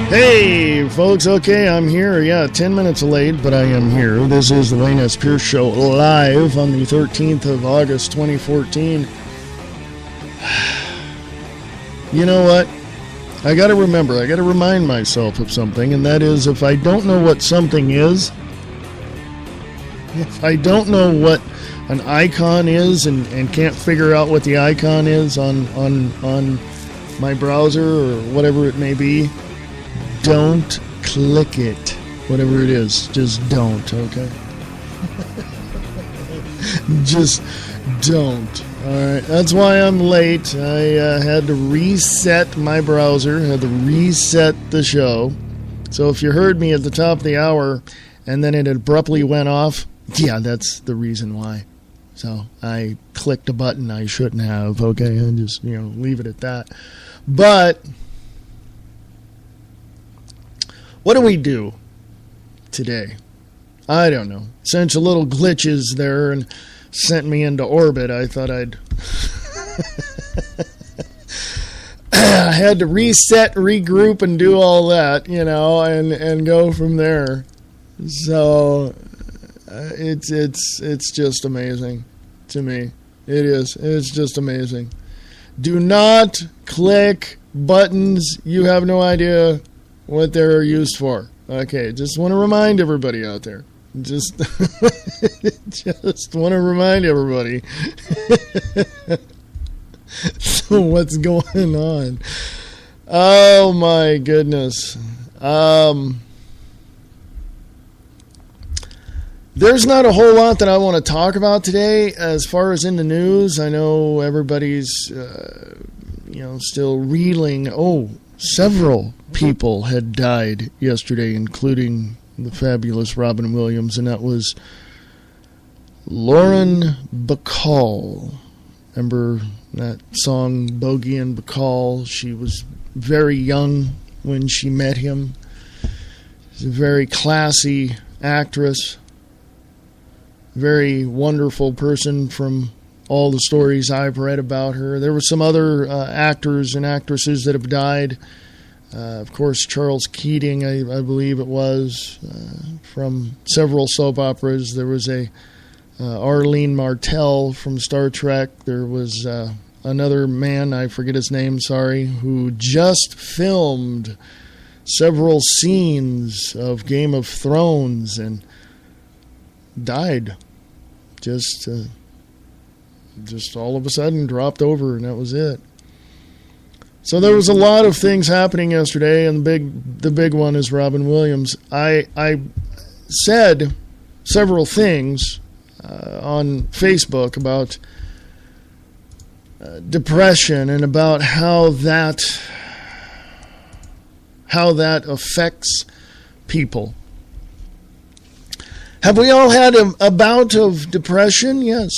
Hey, folks. Okay, I'm here. Yeah, 10 minutes late, but I am here. This is the Wayne S. Pierce Show live on the 13th of August, 2014. You know what? I got to remember, I got to remind myself of something, and that is if I don't know what something is, if I don't know what an icon is and can't figure out what the icon is on my browser or whatever it may be, don't click it. Whatever it is, just don't, okay? Just don't. All right, that's why I'm late. I had to reset my browser, had to reset the show. So if you heard me at the top of the hour and then it abruptly went off, yeah, that's the reason why. So I clicked a button I shouldn't have, okay, and just, leave it at that. But what do we do today? I don't know. Since a little glitches there and sent me into orbit, I thought I'd I had to reset, regroup, and do all that, and go from there. So it's just amazing to me. It is. It's just amazing. Do not click buttons you have no idea what they're used for. Okay, just want to remind everybody out there. Just want to remind everybody. So what's going on? Oh my goodness. There's not a whole lot that I want to talk about today as far as in the news. I know everybody's still reeling. Oh, several people had died yesterday, including the fabulous Robin Williams, and that was Lauren Bacall. Remember that song, Bogey and Bacall? She was very young when she met him. She's a very classy actress, very wonderful person from all the stories I've read about her. There were some other actors and actresses that have died. Of course, Charles Keating, I believe it was, from several soap operas. There was a Arlene Martell from Star Trek. There was another man, I forget his name, sorry, who just filmed several scenes of Game of Thrones and died. Just all of a sudden dropped over, and that was it. So there was a lot of things happening yesterday, and the big one is Robin Williams. I said several things on Facebook about depression and about how that affects people. Have we all had a bout of depression? Yes,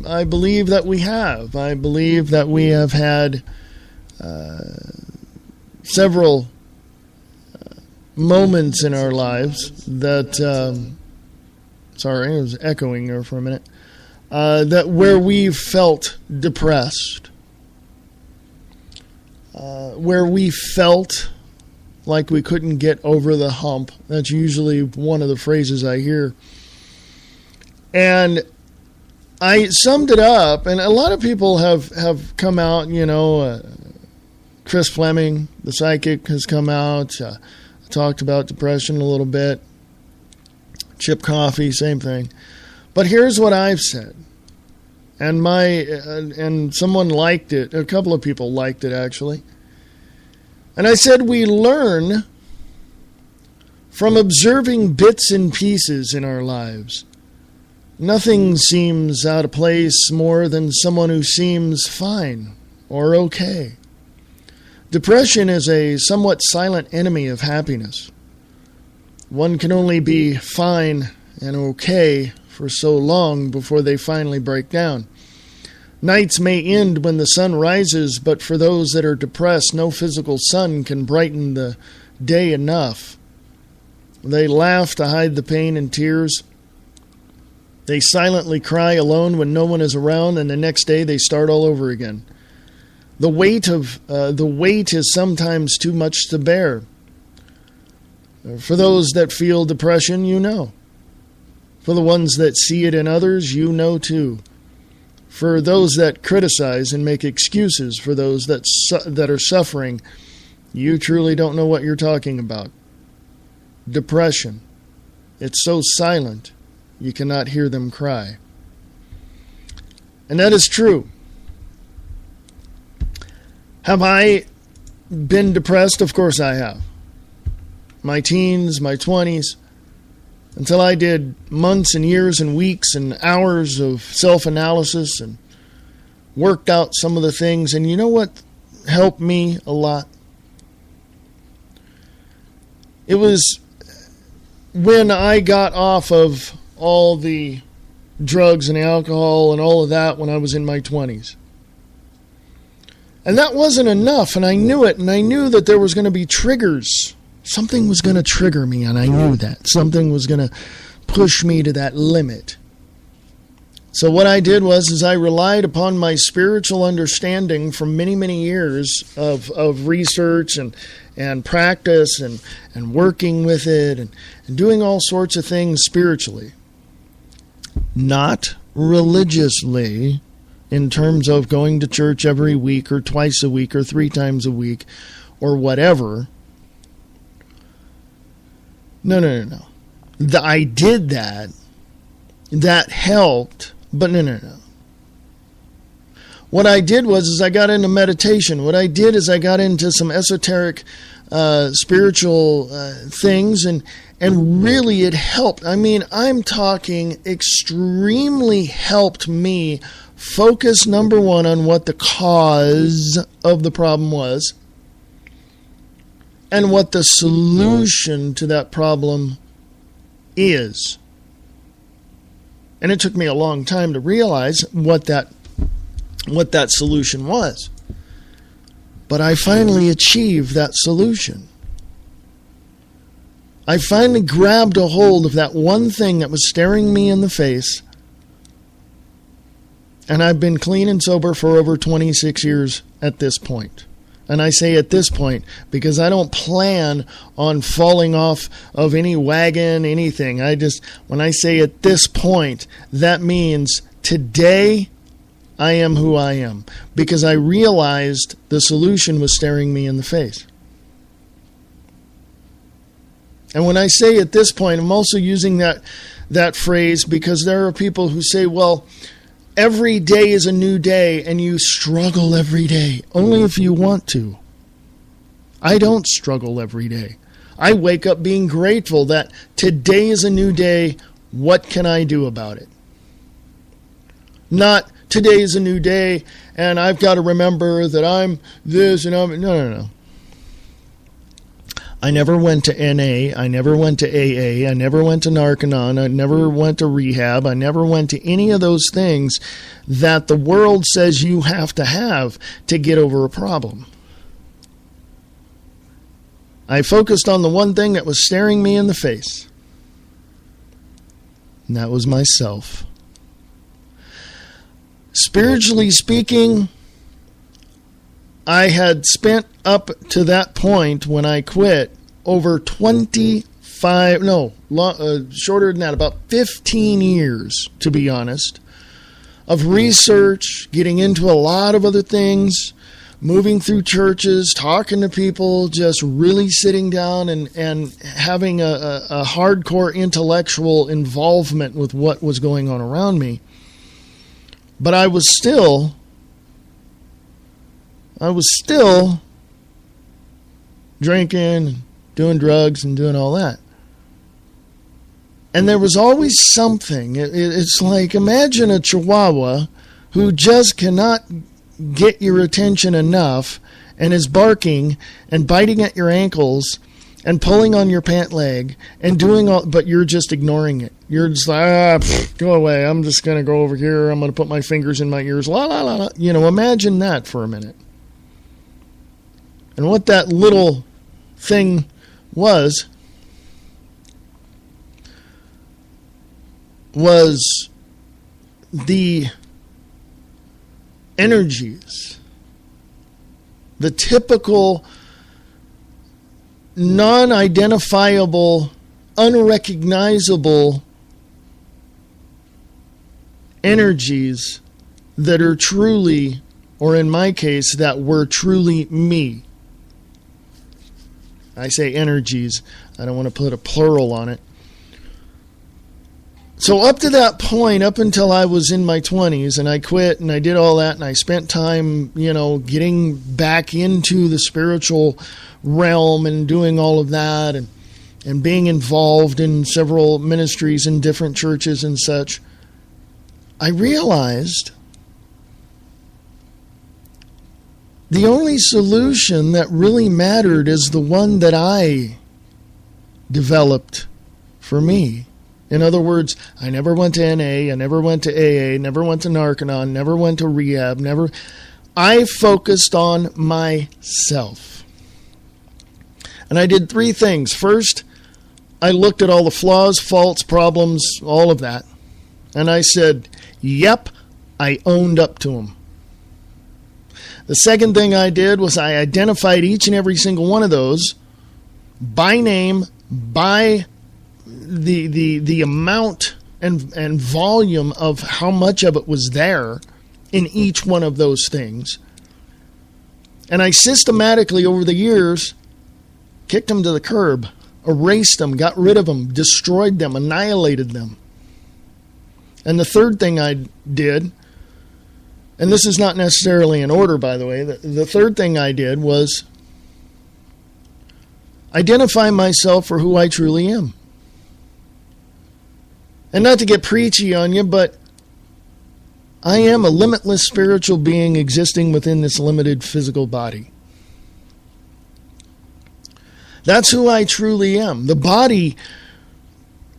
I believe that we have. I believe that we have had several moments in our lives that, sorry, I was echoing there for a minute, that where we felt depressed, where we felt like we couldn't get over the hump. That's usually one of the phrases I hear. And I summed it up, and a lot of people have come out, Chris Fleming, the psychic, has come out, talked about depression a little bit. Chip Coffey, same thing. But here's what I've said. And and someone liked it. A couple of people liked it, actually. And I said we learn from observing bits and pieces in our lives. Nothing seems out of place more than someone who seems fine or okay. Depression is a somewhat silent enemy of happiness. One can only be fine and okay for so long before they finally break down. Nights may end when the sun rises, but for those that are depressed, no physical sun can brighten the day enough. They laugh to hide the pain and tears. They silently cry alone when no one is around, and the next day they start all over again. The weight is sometimes too much to bear. For those that feel depression, you know. For the ones that see it in others, you know too. For those that criticize and make excuses for those that are suffering, you truly don't know what you're talking about. Depression. It's so silent, you cannot hear them cry. And that is true. Have I been depressed? Of course I have. My teens, my 20s, until I did months and years and weeks and hours of self-analysis and worked out some of the things. And you know what helped me a lot? It was when I got off of all the drugs and alcohol and all of that when I was in my 20s. And that wasn't enough, and I knew it, and I knew that there was going to be triggers. Something was going to trigger me, and I knew that. Something was going to push me to that limit. So what I did was I relied upon my spiritual understanding from many, many years of research and practice and working with it and doing all sorts of things spiritually. Not religiously, in terms of going to church every week or twice a week or 3 times a week or whatever. No. I did that. That helped, but no. What I did was I got into meditation. What I did is I got into some esoteric spiritual things, and really it helped. I mean, I'm talking extremely helped me focus, number one, on what the cause of the problem was and what the solution to that problem is. And it took me a long time to realize what that solution was. But I finally achieved that solution. I finally grabbed a hold of that one thing that was staring me in the face. And I've been clean and sober for over 26 years at this point. And I say at this point because I don't plan on falling off of any wagon, anything. When I say at this point, that means today I am who I am. Because I realized the solution was staring me in the face. And when I say at this point, I'm also using that phrase because there are people who say, well, every day is a new day, and you struggle every day. Only if you want to. I don't struggle every day. I wake up being grateful that today is a new day. What can I do about it? Not today is a new day, and I've got to remember that I'm this and I'm... No. I never went to NA. I never went to AA. I never went to Narconon. I never went to rehab. I never went to any of those things that the world says you have to get over a problem. I focused on the one thing that was staring me in the face. And that was myself. Spiritually speaking, I had spent up to that point when I quit over shorter than that, about 15 years, to be honest, of research, getting into a lot of other things, moving through churches, talking to people, just really sitting down and having a hardcore intellectual involvement with what was going on around me. But I was still drinking, doing drugs, and doing all that. And there was always something. It's like, imagine a chihuahua who just cannot get your attention enough and is barking and biting at your ankles and pulling on your pant leg and doing all, but you're just ignoring it. You're just like, go away. I'm just going to go over here. I'm going to put my fingers in my ears. La, la, la, la. Imagine that for a minute. And what that little thing was the energies, the typical non-identifiable, unrecognizable energies that are truly, or in my case, that were truly me. I say energies. I don't want to put a plural on it. So up to that point, up until I was in my 20s, and I quit and I did all that, and I spent time, getting back into the spiritual realm and doing all of that, and being involved in several ministries in different churches and such, I realized the only solution that really mattered is the one that I developed for me. In other words, I never went to NA, I never went to AA, never went to Narconon, never went to rehab, I focused on myself. And I did 3 things. First, I looked at all the flaws, faults, problems, all of that. And I said, yep, I owned up to them. The second thing I did was I identified each and every single one of those by name, by the amount and volume of how much of it was there in each one of those things. And I systematically, over the years, kicked them to the curb, erased them, got rid of them, destroyed them, annihilated them. And the third thing I did, and this is not necessarily in order, by the way, the third thing I did was identify myself for who I truly am. And not to get preachy on you, but I am a limitless spiritual being existing within this limited physical body. That's who I truly am. The body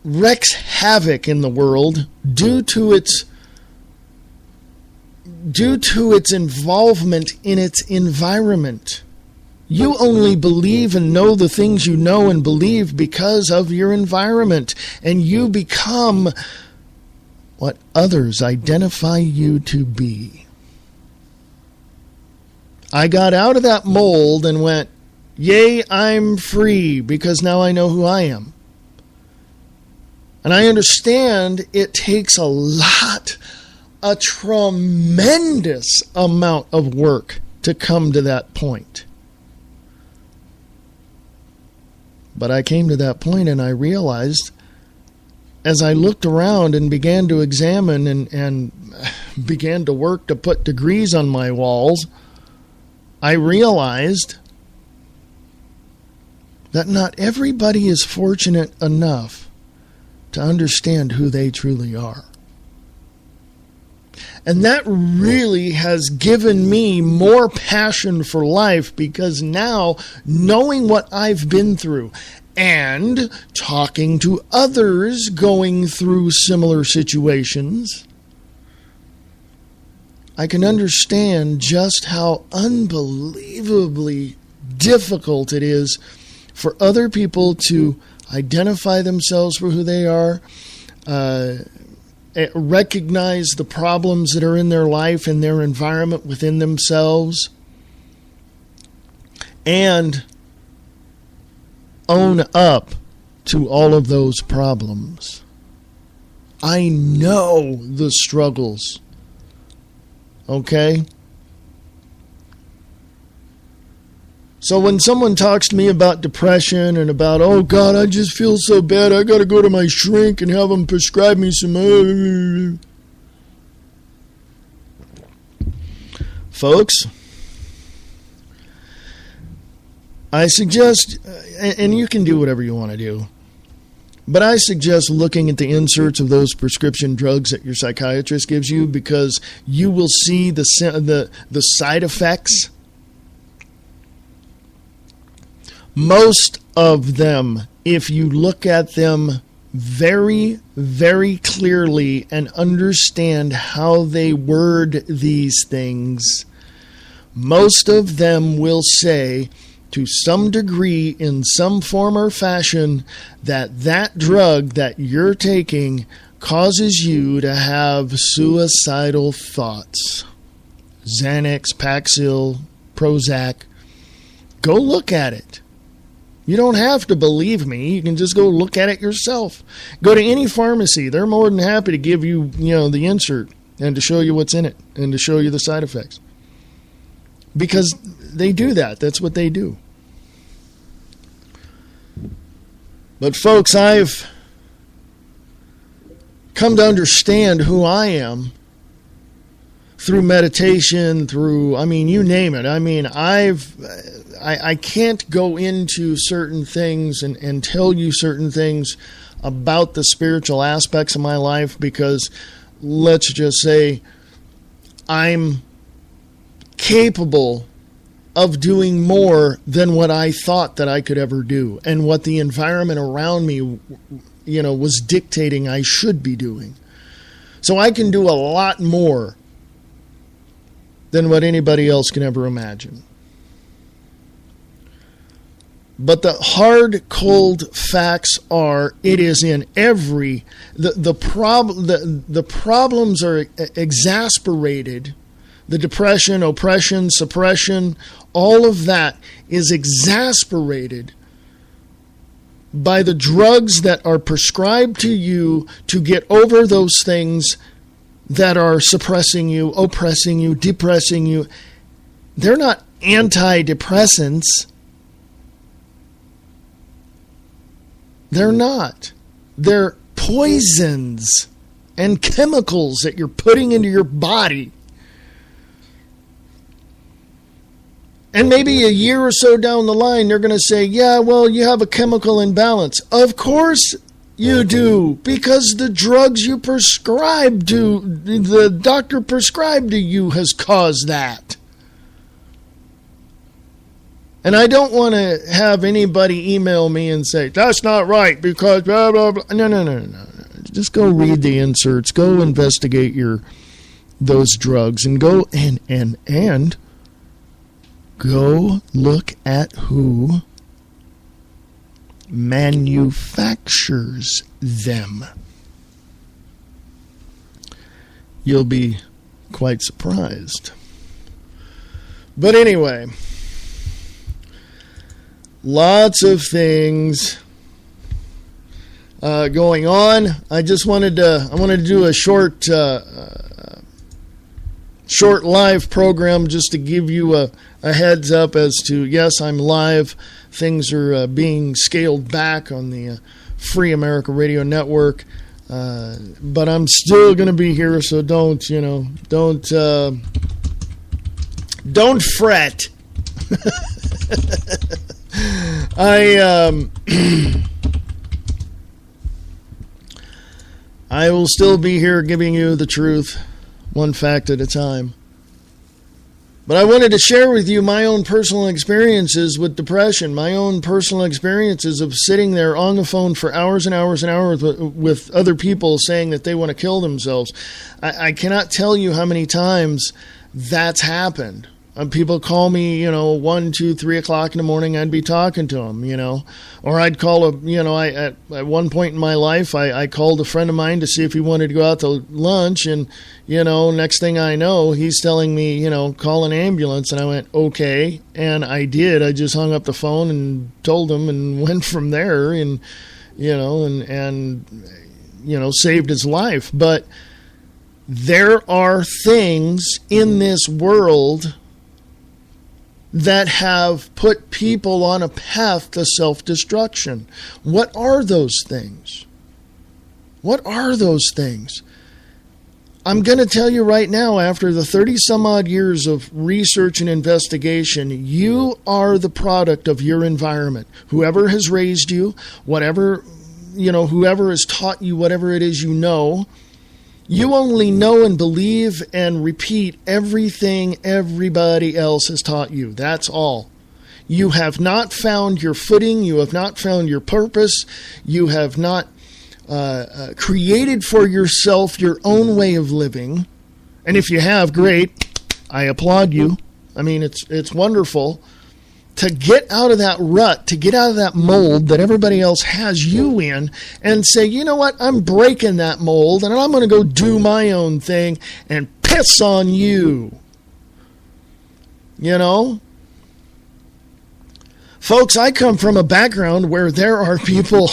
wreaks havoc in the world due to its involvement in its environment. You only believe and know the things you know and believe because of your environment, and you become what others identify you to be. I got out of that mold and went, yay, I'm free, because now I know who I am. And I understand it takes a tremendous amount of work to come to that point. But I came to that point and I realized, as I looked around and began to examine and began to work to put degrees on my walls, I realized that not everybody is fortunate enough to understand who they truly are. And that really has given me more passion for life, because now, knowing what I've been through and talking to others going through similar situations, I can understand just how unbelievably difficult it is for other people to identify themselves for who they are, recognize the problems that are in their life and their environment within themselves, and own up to all of those problems. I know the struggles. Okay? So when someone talks to me about depression and about, oh God, I just feel so bad, I got to go to my shrink and have them prescribe me some... Folks, I suggest, and you can do whatever you want to do, but I suggest looking at the inserts of those prescription drugs that your psychiatrist gives you, because you will see the side effects. Most of them, if you look at them very, very clearly and understand how they word these things, most of them will say, to some degree, in some form or fashion, that drug that you're taking causes you to have suicidal thoughts. Xanax, Paxil, Prozac. Go look at it. You don't have to believe me. You can just go look at it yourself. Go to any pharmacy. They're more than happy to give you, the insert and to show you what's in it and to show you the side effects. Because they do that. That's what they do. But folks, I've come to understand who I am through meditation, you name it. I can't go into certain things and tell you certain things about the spiritual aspects of my life because, let's just say, I'm capable of doing more than what I thought that I could ever do and what the environment around me, was dictating I should be doing. So I can do a lot more than what anybody else can ever imagine. But the hard, cold facts are, it is in every, the problems are exasperated. The depression, oppression, suppression, all of that is exasperated by the drugs that are prescribed to you to get over those things that are suppressing you, oppressing you, depressing you. They're not antidepressants. They're not. They're poisons and chemicals that you're putting into your body. And maybe a year or so down the line, they're going to say, yeah, well, you have a chemical imbalance. Of course you do, because the drugs you prescribed to, the doctor prescribed to you has caused that. And I don't want to have anybody email me and say, that's not right because blah, blah, blah. No. Just go read the inserts. Go investigate those drugs and go and go look at who manufactures them. You'll be quite surprised. But anyway, lots of things going on. I wanted to do a short live program just to give you a heads up as to, yes, I'm live. Things are being scaled back on the Free America Radio Network. But I'm still going to be here, so don't fret. I will still be here giving you the truth, one fact at a time. But I wanted to share with you my own personal experiences with depression, my own personal experiences of sitting there on the phone for hours and hours and hours with other people saying that they want to kill themselves. I cannot tell you how many times that's happened. People call me, 1, 2, 3 o'clock in the morning, I'd be talking to them, or I'd call at one point in my life, I called a friend of mine to see if he wanted to go out to lunch, and, next thing I know, he's telling me, call an ambulance, and I went, okay, and I did. I just hung up the phone and told him and went from there and saved his life. But there are things in this world that have put people on a path to self-destruction. What are those things? What are those things? I'm going to tell you right now, after the 30-some-odd years of research and investigation, you are the product of your environment. Whoever has raised you, whoever has taught you whatever it is you know, you only know and believe and repeat everything everybody else has taught you. That's all. You have not found your footing. You have not found your purpose. You have not created for yourself your own way of living. And if you have, great. I applaud you. I mean, it's wonderful. To get out of that rut, to get out of that mold that everybody else has you in and say, you know what, I'm breaking that mold and I'm going to go do my own thing and piss on you. Folks, I come from a background where there are people,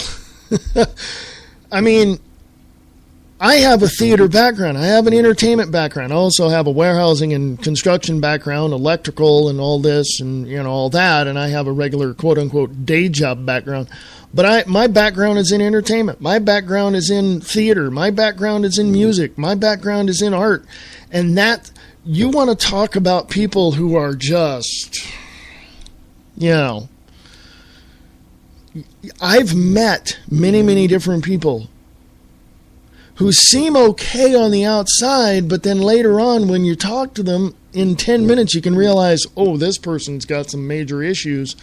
I mean, I have a theater background. I have an entertainment background. I also have a warehousing and construction background, electrical and all this and, all that. And I have a regular quote-unquote day job background. But my background is in entertainment. My background is in theater. My background is in music. My background is in art. And that, you want to talk about people who are just, I've met many, many different people who seem okay on the outside, but then later on when you talk to them, in 10 minutes you can realize, oh, this person's got some major issues.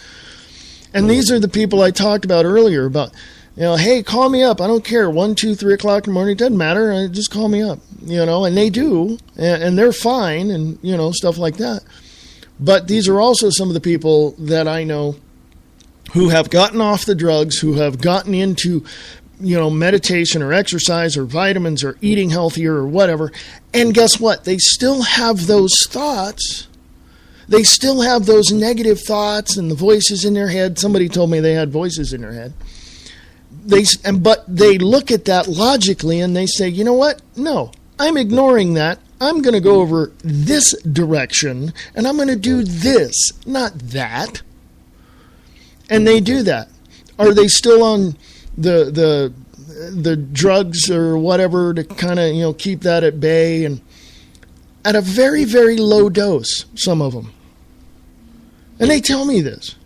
And these are the people I talked about earlier about, hey, call me up. I don't care. 1, 2, 3 o'clock in the morning. It doesn't matter. Just call me up, and they do. And they're fine and, stuff like that. But these are also some of the people that I know who have gotten off the drugs, who have gotten into meditation or exercise or vitamins or eating healthier or whatever. And guess what? They still have those thoughts. They still have those negative thoughts and the voices in their head. Somebody told me they had voices in their head. But they look at that logically and they say, you know what? No, I'm ignoring that. I'm going to go over this direction and I'm going to do this, not that. And they do that. Are they still on the drugs or whatever to kind of, keep that at bay, and at a very, very low dose, some of them. And they tell me this,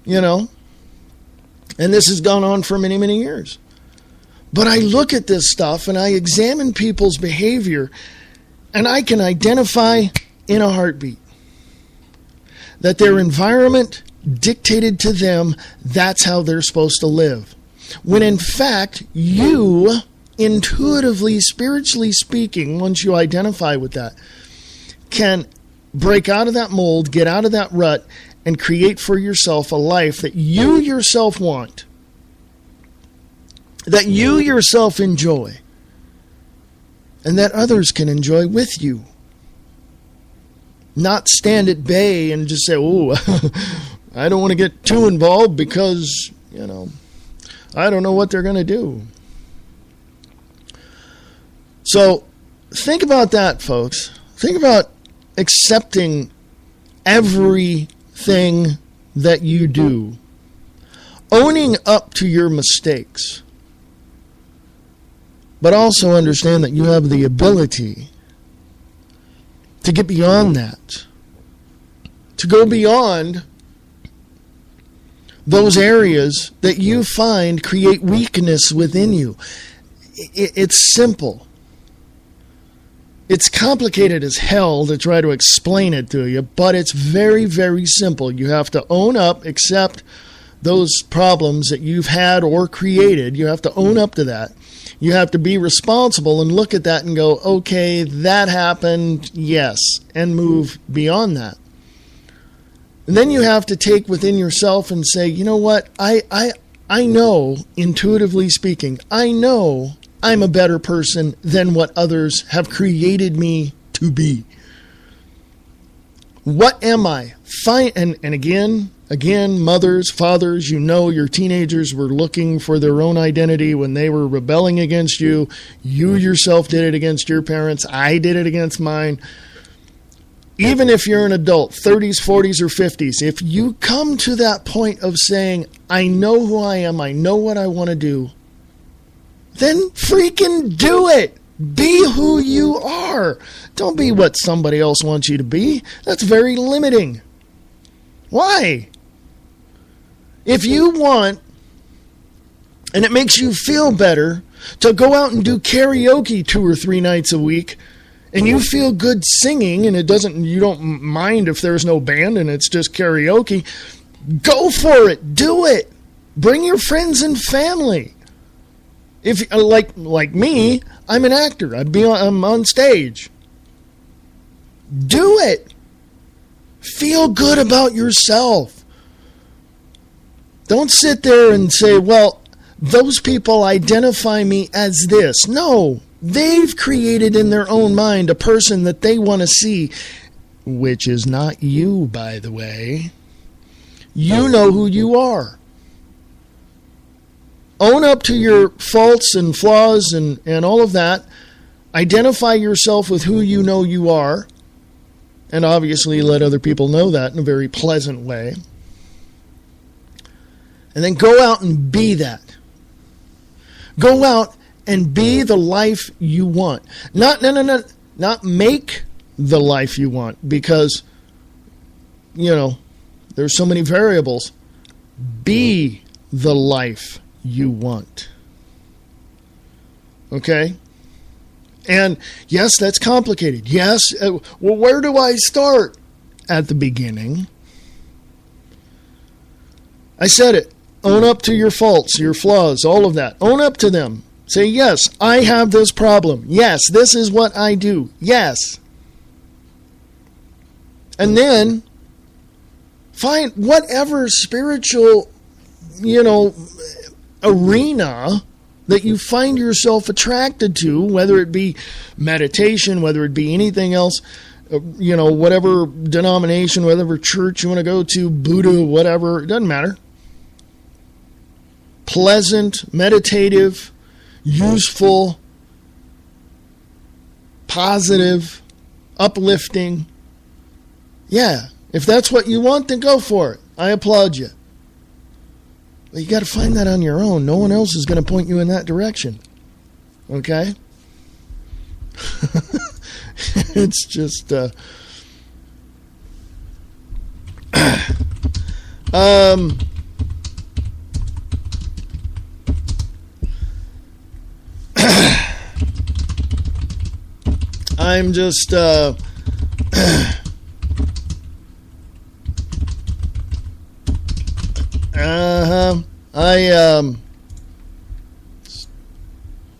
and this has gone on for many, many years. But I look at this stuff and I examine people's behavior and I can identify in a heartbeat that their environment dictated to them, that's how they're supposed to live. When in fact, you, intuitively, spiritually speaking, once you identify with that, can break out of that mold, get out of that rut, and create for yourself a life that you yourself want, that you yourself enjoy, and that others can enjoy with you. Not stand at bay and just say, oh, I don't want to get too involved because, I don't know what they're going to do. So think about that, folks. Think about accepting everything that you do. Owning up to your mistakes. But also understand that you have the ability to get beyond that. To go beyond those areas that you find create weakness within you. It's simple. It's complicated as hell to try to explain it to you, but it's very, very simple. You have to own up, accept those problems that you've had or created. You have to own up to that. You have to be responsible and look at that and go, okay, that happened, yes, and move beyond that. And then you have to take within yourself and say, you know what, I know, intuitively speaking, I know I'm a better person than what others have created me to be. What am I? And again, mothers, fathers, your teenagers were looking for their own identity when they were rebelling against you. You yourself did it against your parents. I did it against mine. Even if you're an adult, 30s, 40s, or 50s, if you come to that point of saying, I know who I am, I know what I want to do, then freaking do it. Be who you are. Don't be what somebody else wants you to be. That's very limiting. Why? If you want, and it makes you feel better, to go out and do karaoke 2 or 3 nights a week, and you feel good singing, and you don't mind if there's no band and it's just karaoke, go for it. Do it. Bring your friends and family. If like me, I'm an actor. I'm on stage. Do it. Feel good about yourself. Don't sit there and say, well, those people identify me as this. No, they've created in their own mind a person that they want to see, which is not you, by the way. You know who you are. Own up to your faults and flaws and all of that. Identify yourself with who you know you are. And obviously let other people know that in a very pleasant way. And then go out and be that. Go out and be the life you want. Not make the life you want, because, there's so many variables. Be the life you want. Okay? And yes, that's complicated. Yes, well, where do I start? At the beginning. I said it. Own up to your faults, your flaws, all of that. Own up to them. Say, yes, I have this problem. Yes, this is what I do. Yes. And then find whatever spiritual, arena that you find yourself attracted to, whether it be meditation, whether it be anything else, whatever denomination, whatever church you want to go to, Buddha, whatever, it doesn't matter. Pleasant, meditative, useful, positive, uplifting. Yeah, if that's what you want, then go for it. I applaud you. But you got to find that on your own. No one else is going to point you in that direction. Okay? It's just... I'm just...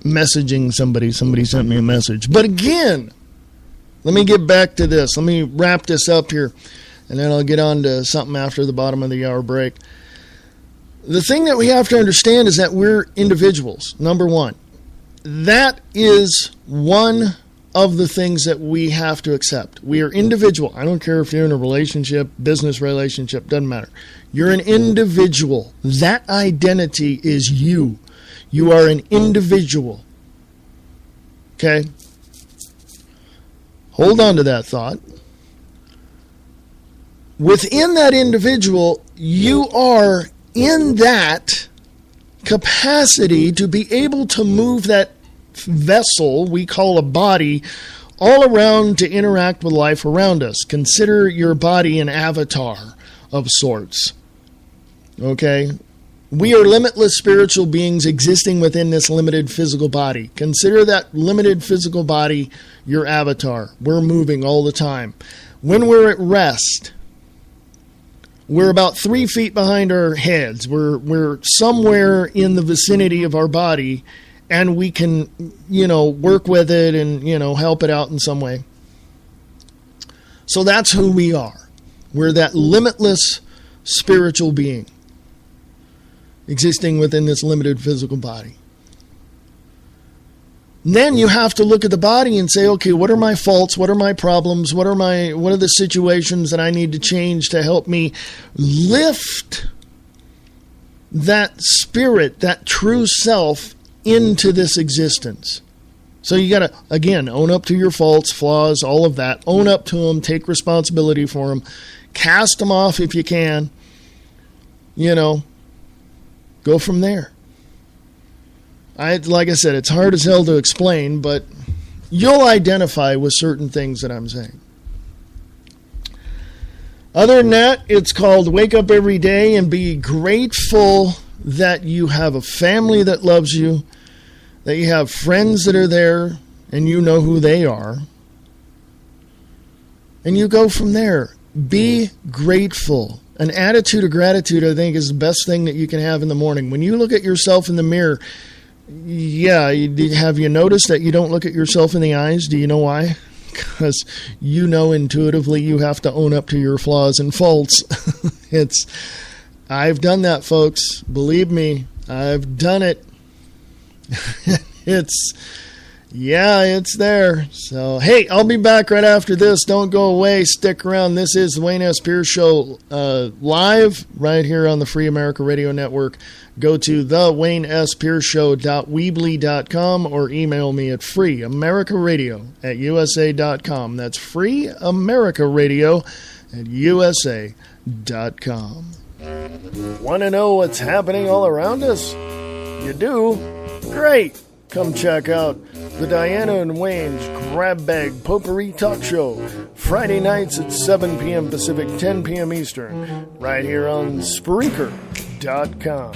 messaging somebody sent me a message. But again, let me get back to this. Let me wrap this up here, and then I'll get on to something after the bottom of the hour break. The thing that we have to understand is that we're individuals, number one. That is one of the things that we have to accept. We are individual. I don't care if you're in a relationship, business relationship, doesn't matter. You're an individual. That identity is you. You are an individual. Okay? Hold on to that thought. Within that individual, you are in that capacity to be able to move that vessel we call a body all around to interact with life around us. Consider your body an avatar of sorts. Okay? We are limitless spiritual beings existing within this limited physical body. Consider that limited physical body your avatar. We're moving all the time. When we're at rest, we're about 3 feet behind our heads. We're somewhere in the vicinity of our body, and we can, work with it and, help it out in some way. So that's who we are. We're that limitless spiritual being existing within this limited physical body. And then you have to look at the body and say, okay, what are my faults? What are my problems? What are the situations that I need to change to help me lift that spirit, that true self into this existence? So you got to, again, own up to your faults, flaws, all of that. Own up to them. Take responsibility for them. Cast them off if you can. Go from there. Like I said, it's hard as hell to explain, but you'll identify with certain things that I'm saying. Other than that, it's called wake up every day and be grateful that you have a family that loves you, that you have friends that are there, and you know who they are. And you go from there. Be grateful. An attitude of gratitude, I think, is the best thing that you can have in the morning. When you look at yourself in the mirror, have you noticed that you don't look at yourself in the eyes? Do you know why? Because intuitively you have to own up to your flaws and faults. I've done that, folks. Believe me, I've done it. Yeah, it's there. So, hey, I'll be back right after this. Don't go away. Stick around. This is the Wayne S. Pierce Show live right here on the Free America Radio Network. Go to thewaynespearceshow.weebly.com or email me at freeamericaradio@usa.com. That's freeamericaradio@usa.com. Want to know what's happening all around us? You do? Great. Come check out the Diana and Wayne's Grab Bag Potpourri Talk Show, Friday nights at 7 p.m. Pacific, 10 p.m. Eastern, right here on Spreaker.com.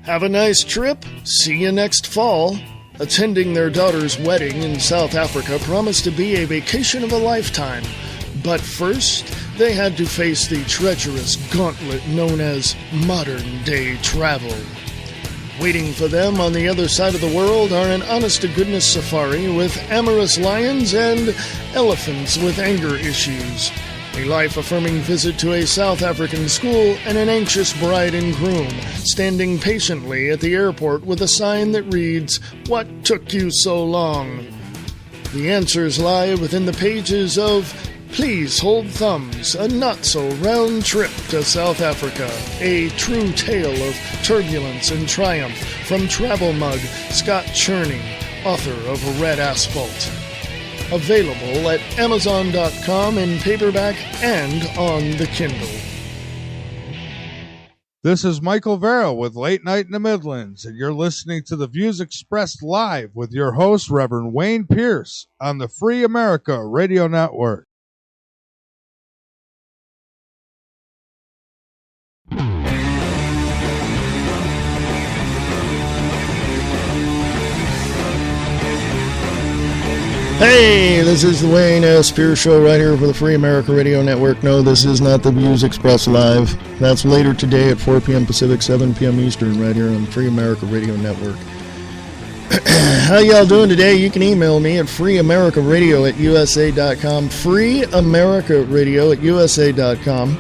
Have a nice trip. See you next fall. Attending their daughter's wedding in South Africa promised to be a vacation of a lifetime. But first, they had to face the treacherous gauntlet known as modern-day travel. Waiting for them on the other side of the world are an honest-to-goodness safari with amorous lions and elephants with anger issues, a life-affirming visit to a South African school, and an anxious bride and groom standing patiently at the airport with a sign that reads, "What took you so long?" The answers lie within the pages of Please Hold Thumbs, a not-so-round trip to South Africa, a true tale of turbulence and triumph from Travel Mug Scott Cherney, author of Red Asphalt. Available at Amazon.com in paperback and on the Kindle. This is Michael Vera with Late Night in the Midlands, and you're listening to the views expressed live with your host, Reverend Wayne Pierce, on the Free America Radio Network. Hey, this is the Wayne S. Pierce Show right here for the Free America Radio Network. No, this is not the Views Expressed Live. That's later today at 4 p.m. Pacific, 7 p.m. Eastern, right here on the Free America Radio Network. How y'all doing today? You can email me at freeamericaradio@usa.com, freeamericaradio@usa.com.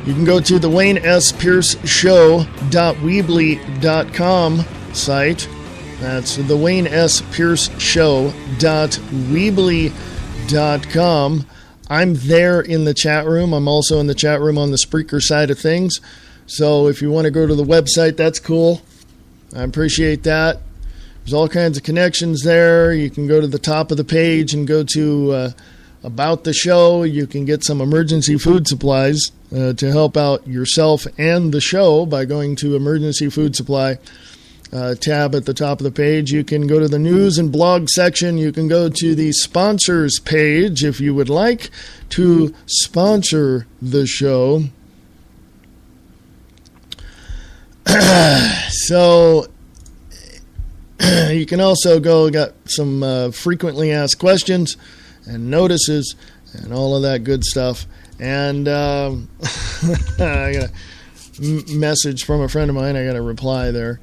You can go to the Wayne S. Pierce Show.weebly.com site. That's the Wayne S. Pierce Show.weebly.com. I'm there in the chat room. I'm also in the chat room on the Spreaker side of things. So if you want to go to the website, that's cool. I appreciate that. There's all kinds of connections there. You can go to the top of the page and go to About the Show. You can get some emergency food supplies to help out yourself and the show by going to Emergency Food Supply tab at the top of the page. You can go to the news and blog section. You can go to the sponsors page if you would like to sponsor the show. So you can also got some frequently asked questions and notices and all of that good stuff. And I got a message from a friend of mine. I got a reply there.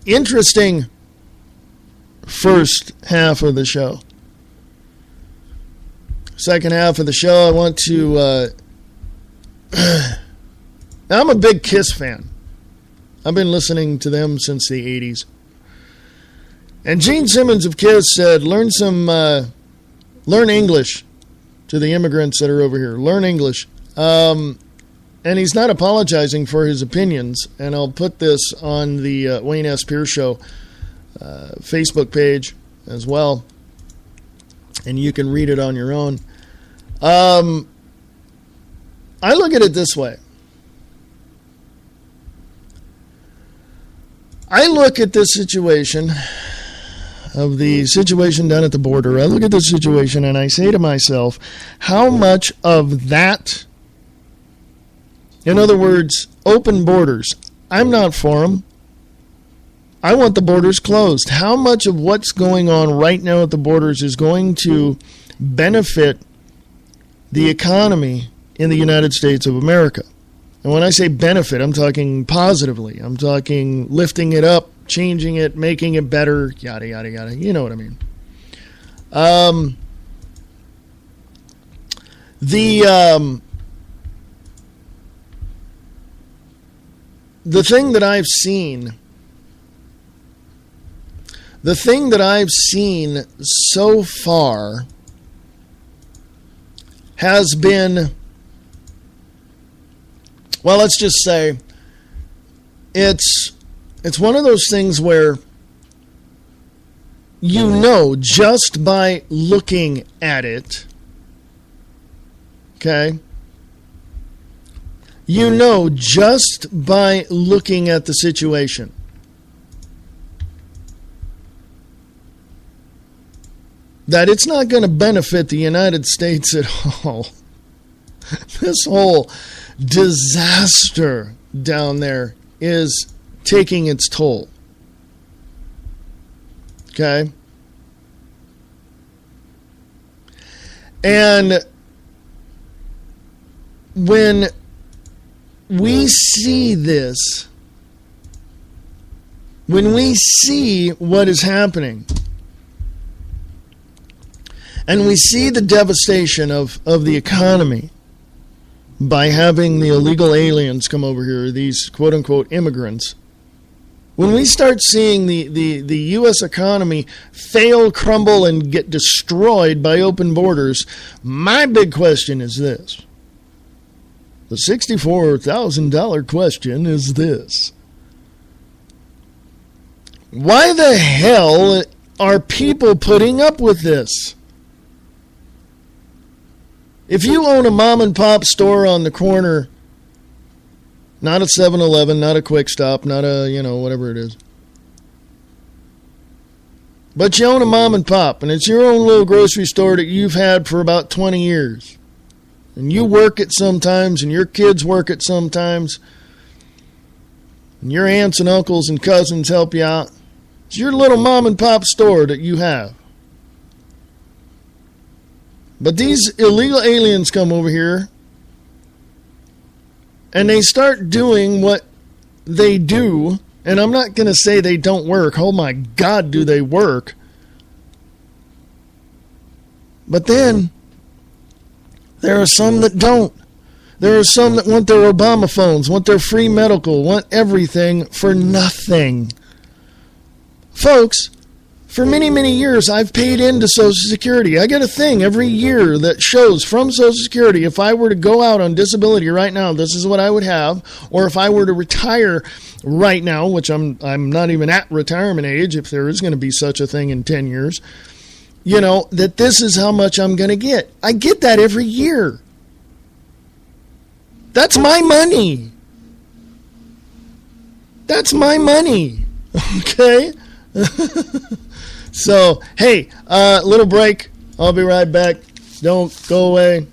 Interesting first half of the show. Second half of the show, I want to... I'm a big Kiss fan. I've been listening to them since the 80s. And Gene Simmons of Kiss said, learn English to the immigrants that are over here. Learn English. And he's not apologizing for his opinions. And I'll put this on the Wayne S. Pierce Show Facebook page as well. And you can read it on your own. I look at it this way. I look at this situation, of the situation down at the border. I look at this situation and I say to myself, how much of that... In other words, open borders. I'm not for them. I want the borders closed. How much of what's going on right now at the borders is going to benefit the economy in the United States of America? And when I say benefit, I'm talking positively. I'm talking lifting it up, changing it, making it better, yada, yada, yada. You know what I mean. the thing that I've seen so far has been, well, let's just say it's one of those things where you know just by looking at it, okay? You know just by looking at the situation. That it's not going to benefit the United States at all. This whole disaster down there is taking its toll. Okay? And when we see this, when we see what is happening, and we see the devastation of the economy by having the illegal aliens come over here, these quote-unquote immigrants, when we start seeing the U.S. economy fail, crumble, and get destroyed by open borders, my big question is this. The $64,000 question is this. Why the hell are people putting up with this? If you own a mom and pop store on the corner, not a 7-Eleven, not a Quick Stop, not a, whatever it is, but you own a mom and pop, and it's your own little grocery store that you've had for about 20 years, and you work it sometimes, and your kids work it sometimes, and your aunts and uncles and cousins help you out. It's your little mom and pop store that you have. But these illegal aliens come over here and they start doing what they do. And I'm not going to say they don't work. Oh my God, do they work. But then there are some that don't. There are some that want their Obama phones, want their free medical, want everything for nothing. Folks, for many, many years, I've paid into Social Security. I get a thing every year that shows from Social Security if I were to go out on disability right now, this is what I would have. Or if I were to retire right now, which I'm not even at retirement age, if there is going to be such a thing in 10 years, that this is how much I'm going to get. I get that every year. That's my money. That's my money. Okay? So, hey, little break. I'll be right back. Don't go away.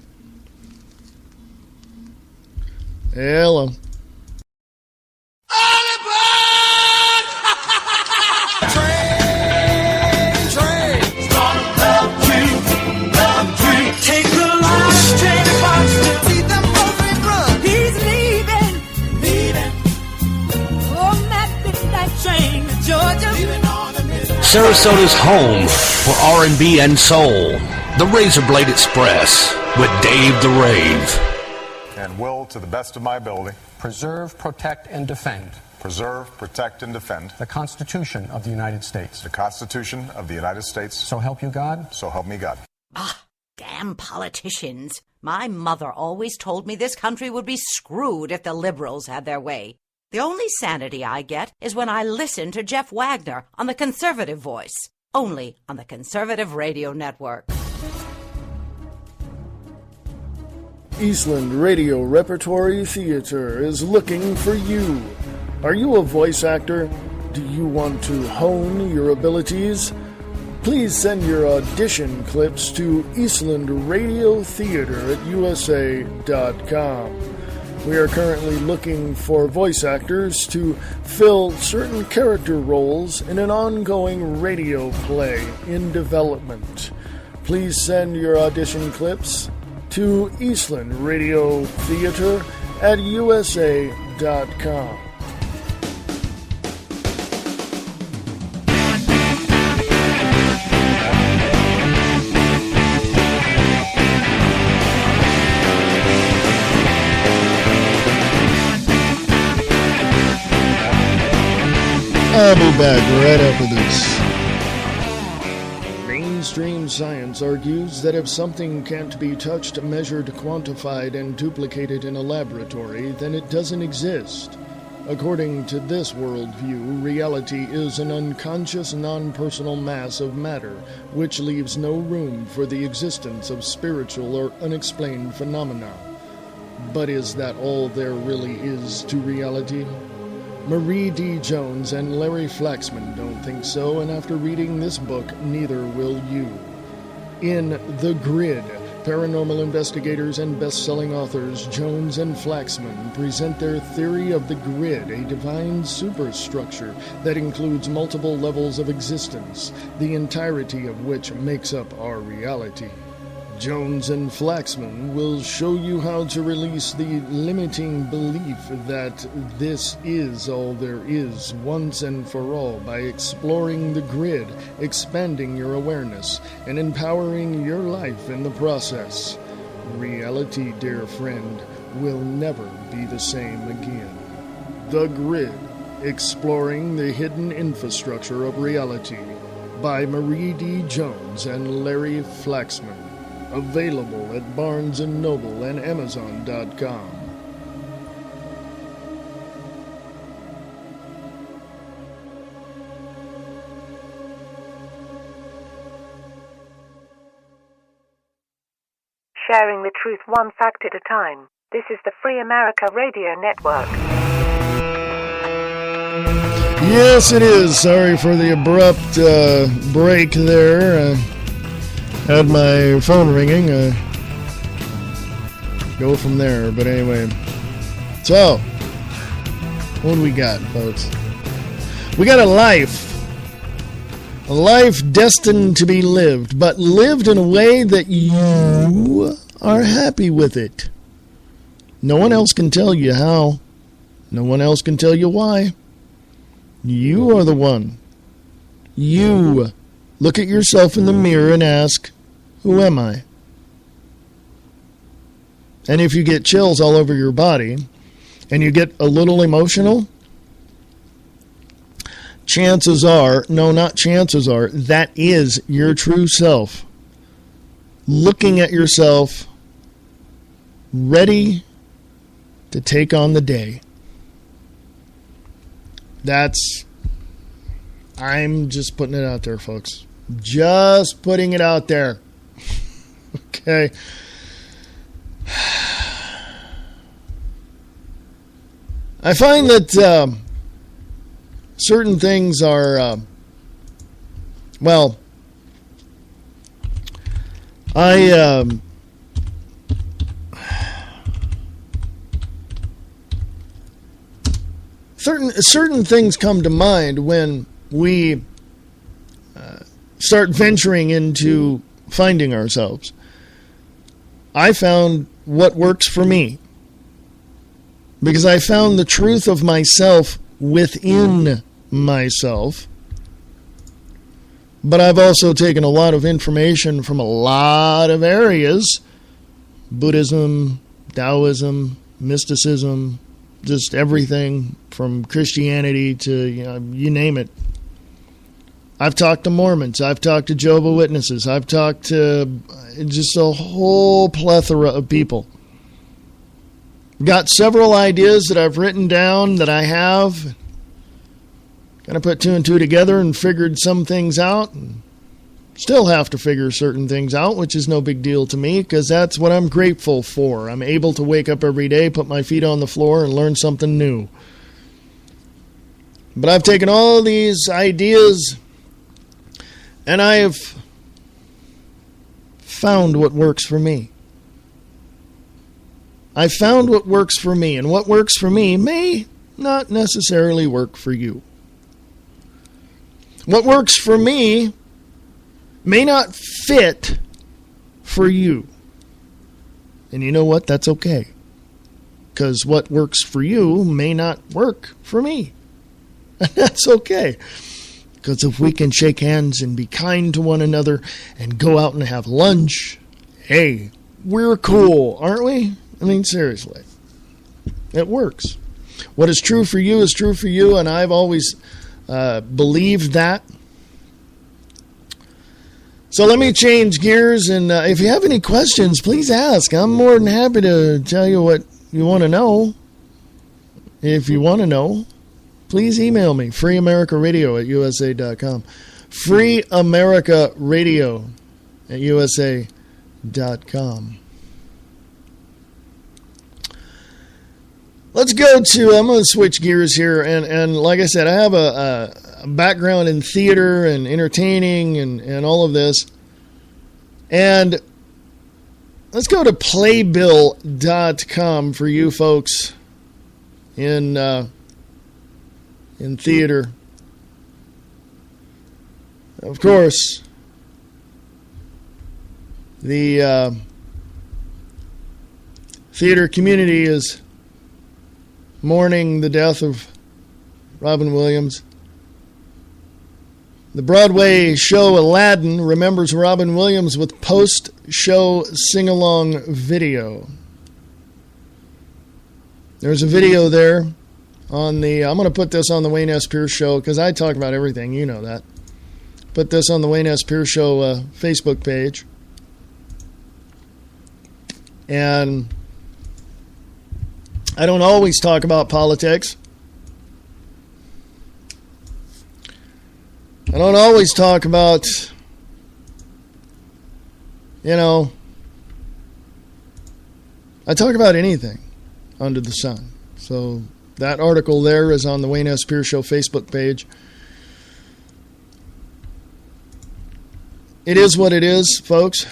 Hello. Take the last train to Boston. See them over and run. He's leaving. On that midnight train to Georgia. Leaving on the midnight. Sarasota's home for R&B and soul. The Razor Blade Express with Dave the Rave. And will, to the best of my ability, preserve, protect, and defend preserve, protect, and defend the Constitution of the United States. the Constitution of the United States. So help you God. So help me God. Damn politicians. My mother always told me this country would be screwed if the liberals had their way. The only sanity I get is when I listen to Jeff Wagner on the Conservative Voice, only on the Conservative Radio Network. Eastland Radio Repertory Theater is looking for you. Are you a voice actor? Do you want to hone your abilities? Please send your audition clips to Eastland Radio Theater at USA.com. We are currently looking for voice actors to fill certain character roles in an ongoing radio play in development. Please send your audition clips to Eastland Radio Theater at USA.com. I'll be back right after this. Mainstream science argues that if something can't be touched, measured, quantified, and duplicated in a laboratory, then it doesn't exist. According to this worldview, reality is an unconscious, non-personal mass of matter, which leaves no room for the existence of spiritual or unexplained phenomena. But is that all there really is to reality? Marie D. Jones and Larry Flaxman don't think so, and after reading this book, neither will you. In The Grid, paranormal investigators and best-selling authors Jones and Flaxman present their theory of the grid, a divine superstructure that includes multiple levels of existence, the entirety of which makes up our reality. Jones and Flaxman will show you how to release the limiting belief that this is all there is once and for all by exploring the grid, expanding your awareness, and empowering your life in the process. Reality, dear friend, will never be the same again. The Grid, Exploring the Hidden Infrastructure of Reality by Marie D. Jones and Larry Flaxman. Available at Barnes & Noble and Amazon.com. Sharing the truth one fact at a time. This is the Free America Radio Network. Yes, it is. Sorry for the abrupt break there. Had my phone ringing. Go from there. But anyway. So, what do we got, folks? We got a life. A life destined to be lived, but lived in a way that you are happy with it. No one else can tell you how. No one else can tell you why. You are the one. You. Look at yourself in the mirror and ask, who am I? And if you get chills all over your body and you get a little emotional, chances are, no, not chances are, that is your true self. Looking at yourself, ready to take on the day. I'm just putting it out there, folks. Just putting it out there. Okay. I find that certain things are, certain things come to mind when we start venturing into finding ourselves. I found what works for me because I found the truth of myself within myself. But I've also taken a lot of information from a lot of areas: Buddhism, Taoism, mysticism, just everything from Christianity to, you name it. I've talked to Mormons. I've talked to Jehovah's Witnesses. I've talked to just a whole plethora of people. Got several ideas that I've written down that I have. Kind of put two and two together and figured some things out. And still have to figure certain things out, which is no big deal to me because that's what I'm grateful for. I'm able to wake up every day, put my feet on the floor, and learn something new. But I've taken all these ideas and I have found what works for me. I found what works for me, and what works for me may not necessarily work for you. What works for me may not fit for you. And you know what? That's okay. Because what works for you may not work for me. And that's okay. Because if we can shake hands and be kind to one another and go out and have lunch, hey, we're cool, aren't we? I mean, seriously. It works. What is true for you is true for you, and I've always believed that. So let me change gears, and if you have any questions, please ask. I'm more than happy to tell you what you want to know. If you want to know, please email me, freeamericaradio@usa.com. freeamericaradio@usa.com. Let's go to, I'm going to switch gears here, and like I said, I have a background in theater and entertaining and all of this. And let's go to playbill.com for you folks in theater. Of course, the theater community is mourning the death of Robin Williams. The Broadway show Aladdin remembers Robin Williams with post-show sing-along video. There's a video there on the... I'm going to put this on the Wayne S. Pierce Show because I talk about everything. You know that. Put this on the Wayne S. Pierce Show Facebook page. And I don't always talk about politics. I don't always talk about, I talk about anything under the sun. So that article there is on the Wayne S. Pierce Show Facebook page. It is what it is, folks.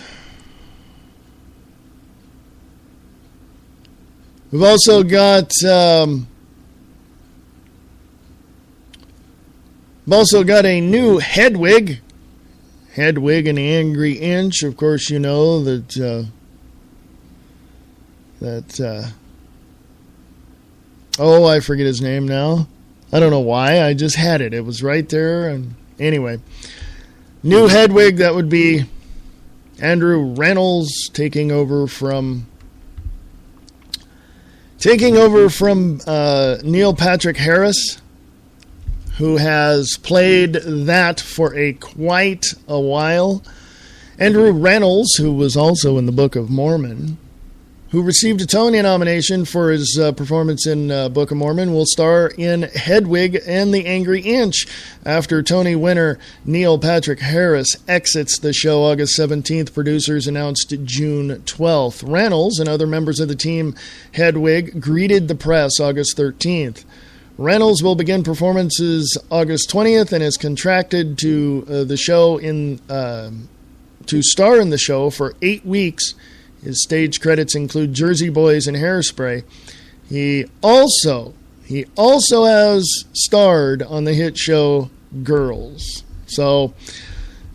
We've also got... I've also got a new Hedwig. Hedwig and the Angry Inch. Of course, you know that... I forget his name now. I don't know why. I just had it. It was right there. And anyway. New Hedwig, that would be Andrew Reynolds taking over from Neil Patrick Harris, who has played that for quite a while. Andrew Reynolds, who was also in the Book of Mormon, who received a Tony nomination for his performance in Book of Mormon, will star in Hedwig and the Angry Inch after Tony winner Neil Patrick Harris exits the show August 17th. Producers announced June 12th. Reynolds and other members of the team Hedwig greeted the press August 13th. Reynolds will begin performances August 20th and is contracted to the show to star in the show for 8 weeks. His stage credits include Jersey Boys and Hairspray. He also has starred on the hit show Girls. So,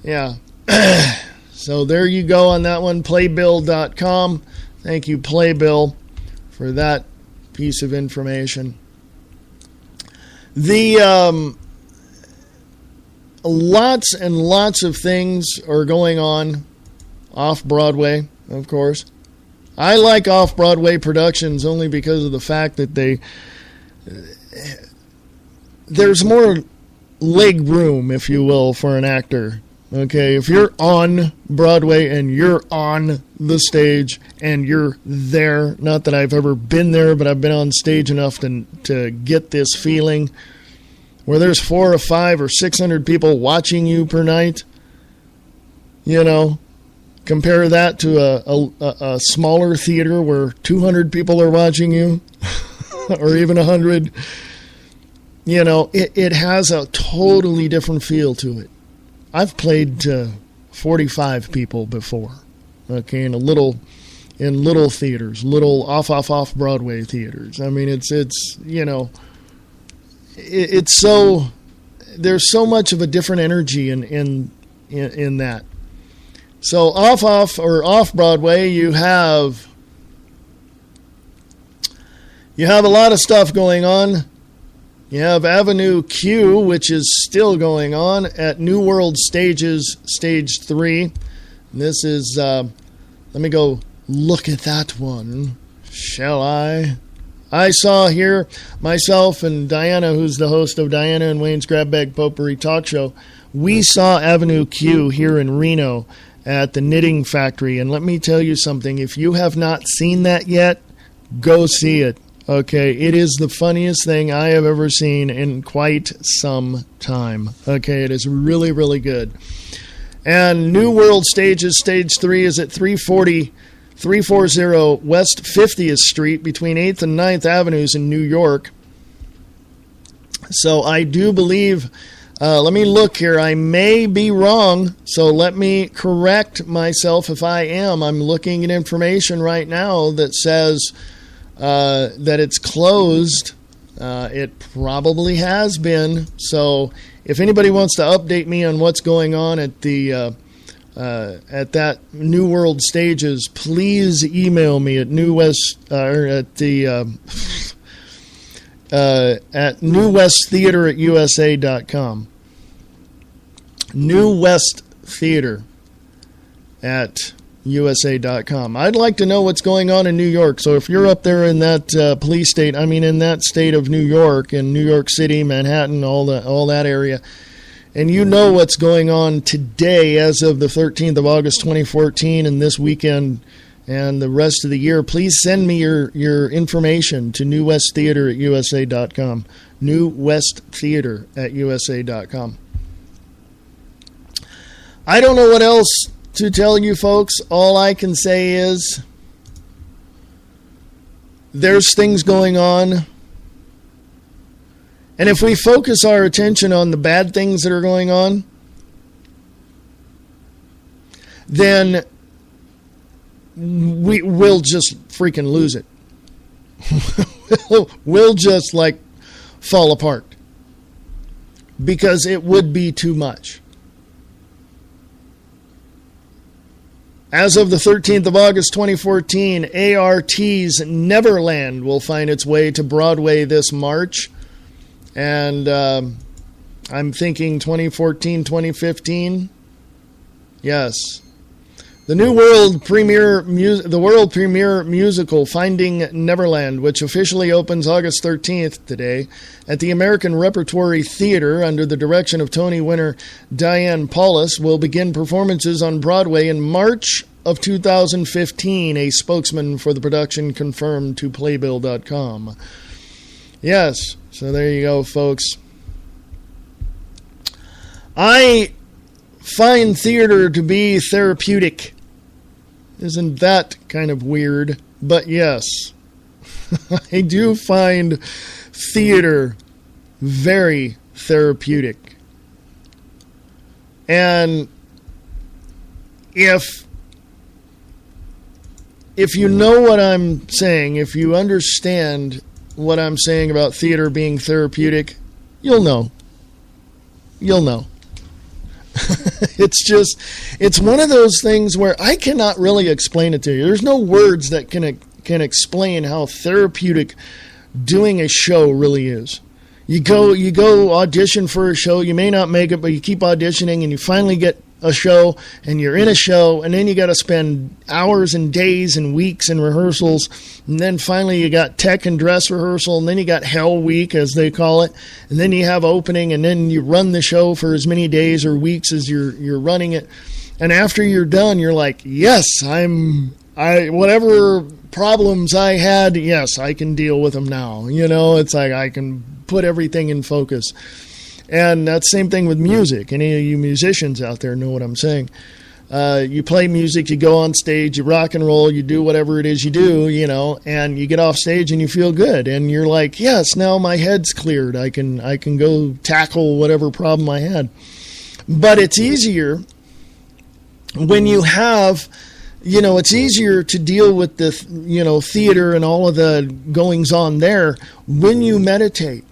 yeah. So there you go on that one, playbill.com. Thank you, Playbill, for that piece of information. The lots and lots of things are going on off-Broadway, of course. I like off-Broadway productions only because of the fact that there's more leg room, if you will, for an actor. Okay, if you're on Broadway and you're on the stage and you're there, not that I've ever been there, but I've been on stage enough to get this feeling where there's 400 or 500 or 600 people watching you per night. You know, compare that to a smaller theater where 200 people are watching you or even 100. You know, it has a totally different feel to it. I've played to 45 people before, okay, in little theaters, little off Broadway theaters. I mean, it's you know, it's so, there's so much of a different energy in that. So off Broadway, you have a lot of stuff going on. You have Avenue Q, which is still going on at New World Stages, Stage 3. This is, let me go look at that one, shall I? I saw here myself and Diana, who's the host of Diana and Wayne's Grab Bag Potpourri Talk Show. We saw Avenue Q here in Reno at the Knitting Factory. And let me tell you something. If you have not seen that yet, go see it. Okay, it is the funniest thing I have ever seen in quite some time. Okay, it is really, really good. And New World Stages, Stage 3 is at 340 West 50th Street between 8th and 9th Avenues in New York. So I do believe, let me look here, I may be wrong, so let me correct myself if I am. I'm looking at information right now that says that it's closed. It probably has been. So if anybody wants to update me on what's going on at the at that New World Stages, please email me at at newwesttheater@usa.com. New West Theater at USA.com. I'd like to know what's going on in New York. So if you're up there in that in that state of New York, in New York City, Manhattan, all that area, and you know what's going on today as of the 13th of August 2014 and this weekend and the rest of the year, please send me your information to New West Theater at USA.com. New West Theater at USA.com. I don't know what else to tell you folks. All I can say is there's things going on. And if we focus our attention on the bad things that are going on, then we'll just freaking lose it. We'll just fall apart. Because it would be too much. As of the 13th of August 2014, ART's Neverland will find its way to Broadway this March. And I'm thinking 2014, 2015. Yes. The world premiere musical Finding Neverland, which officially opens August 13th today at the American Repertory Theater under the direction of Tony winner Diane Paulus, will begin performances on Broadway in March of 2015, a spokesman for the production confirmed to Playbill.com. Yes, so there you go, folks. I find theater to be therapeutic. Isn't that kind of weird? But yes, I do find theater very therapeutic. And if you know what I'm saying, if you understand what I'm saying about theater being therapeutic, you'll know. You'll know. It's one of those things where I cannot really explain it to you. There's no words that can explain how therapeutic doing a show really is. You go audition for a show, you may not make it, but you keep auditioning and you finally get a show, and you're in a show, and then you got to spend hours and days and weeks in rehearsals, and then finally you got tech and dress rehearsal, and then you got Hell Week, as they call it, and then you have opening, and then you run the show for as many days or weeks as you're running it, and after you're done, you're like, yes, whatever problems I had, yes, I can deal with them now. It's like I can put everything in focus. And that's the same thing with music. Any of you musicians out there know what I'm saying. You play music, you go on stage, you rock and roll, you do whatever it is you do, and you get off stage and you feel good. And you're like, yes, now my head's cleared. I can go tackle whatever problem I had. But it's easier when you have, it's easier to deal with the, theater and all of the goings on there when you meditate.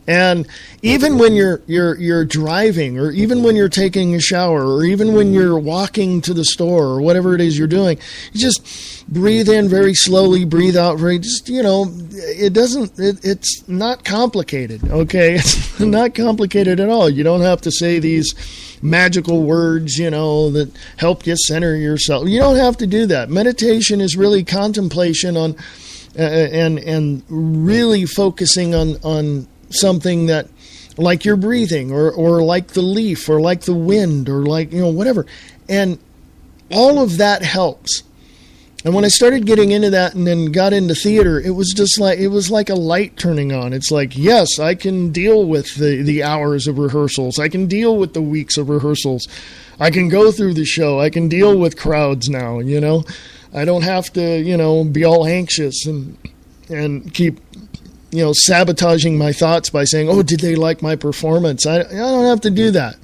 And even when you're driving, or even when you're taking a shower, or even when you're walking to the store, or whatever it is you're doing, you just breathe in very slowly, breathe out very, it's not complicated, okay? It's not complicated at all. You don't have to say these magical words, that help you center yourself. You don't have to do that. Meditation is really contemplation on and really focusing on something that, like your breathing, or like the leaf, or like the wind, or like, whatever. And all of that helps. And when I started getting into that and then got into theater, it was like a light turning on. It's like, yes, I can deal with the hours of rehearsals. I can deal with the weeks of rehearsals. I can go through the show. I can deal with crowds now, I don't have to, be all anxious and keep, sabotaging my thoughts by saying, oh, did they like my performance? I don't have to do that.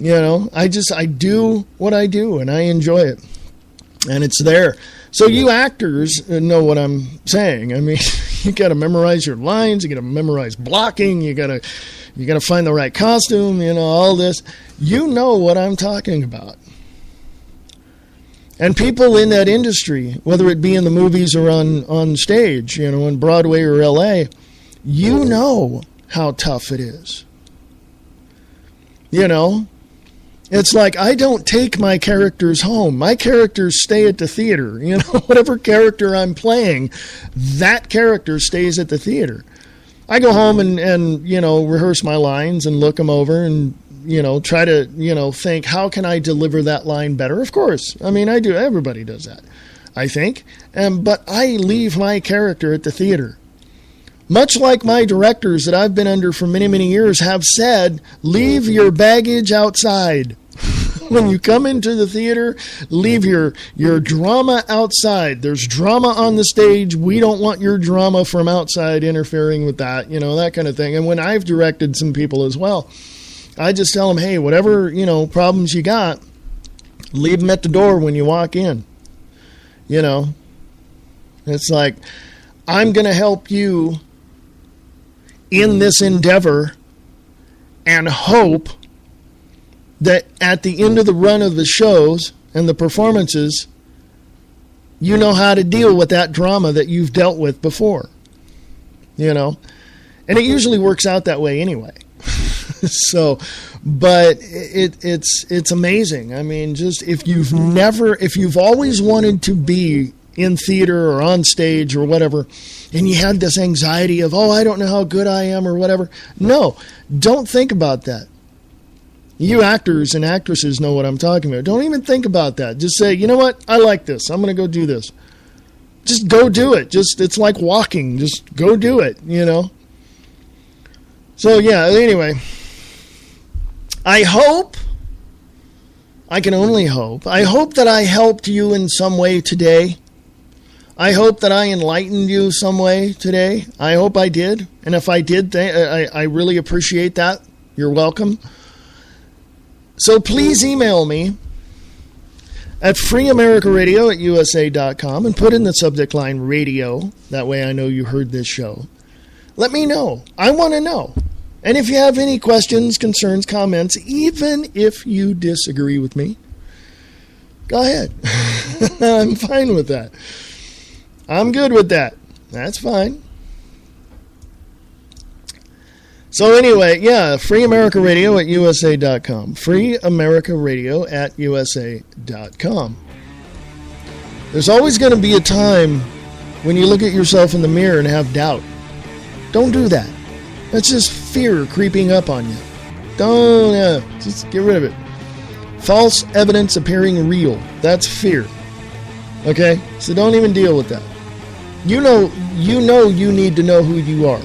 I do what I do, and I enjoy it. And it's there. So you actors know what I'm saying. I mean, you got to memorize your lines. You got to memorize blocking. You got to find the right costume. All this. You know what I'm talking about. And people in that industry, whether it be in the movies or on stage, in Broadway or LA, you know how tough it is. It's like, I don't take my characters home. My characters stay at the theater. Whatever character I'm playing, that character stays at the theater. I go home and rehearse my lines and look them over and, try to, think, how can I deliver that line better? Of course. I mean, I do. Everybody does that, I think. But I leave my character at the theater. Much like my directors that I've been under for many, many years have said, leave your baggage outside. When you come into the theater, leave your drama outside. There's drama on the stage. We don't want your drama from outside interfering with that, that kind of thing. And when I've directed some people as well, I just tell them, hey, whatever, problems you got, leave them at the door when you walk in. It's like, I'm going to help you in this endeavor and hope that at the end of the run of the shows and the performances, you know how to deal with that drama that you've dealt with before. And it usually works out that way anyway. But it's amazing. I mean, just if you've always wanted to be in theater or on stage or whatever, and you had this anxiety of, oh, I don't know how good I am or whatever. No, don't think about that. You actors and actresses know what I'm talking about. Don't even think about that. Just say, you know what? I like this. I'm going to go do this. Just go do it. It's like walking. Just go do it, So, yeah, anyway, I can only hope that I helped you in some way today. I hope that I enlightened you some way today. I hope I did. And if I did, I really appreciate that. You're welcome. So please email me at freeamericaradio@usa.com and put in the subject line radio. That way I know you heard this show. Let me know. I want to know. And if you have any questions, concerns, comments, even if you disagree with me, go ahead. I'm fine with that. I'm good with that. That's fine. So anyway, yeah, freeamericaradio@usa.com. freeamericaradio@usa.com. There's always going to be a time when you look at yourself in the mirror and have doubt. Don't do that. That's just fear creeping up on you. Don't, just get rid of it. False evidence appearing real. That's fear. Okay? So don't even deal with that. You know you need to know who you are.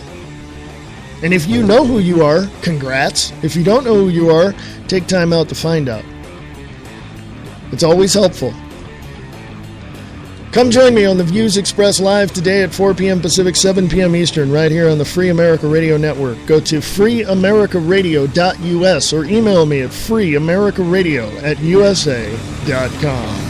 And if you know who you are, congrats. If you don't know who you are, take time out to find out. It's always helpful. Come join me on the Views Expressed live today at 4 p.m. Pacific, 7 p.m. Eastern, right here on the Free America Radio Network. Go to freeamericaradio.us or email me at freeamericaradio@usa.com.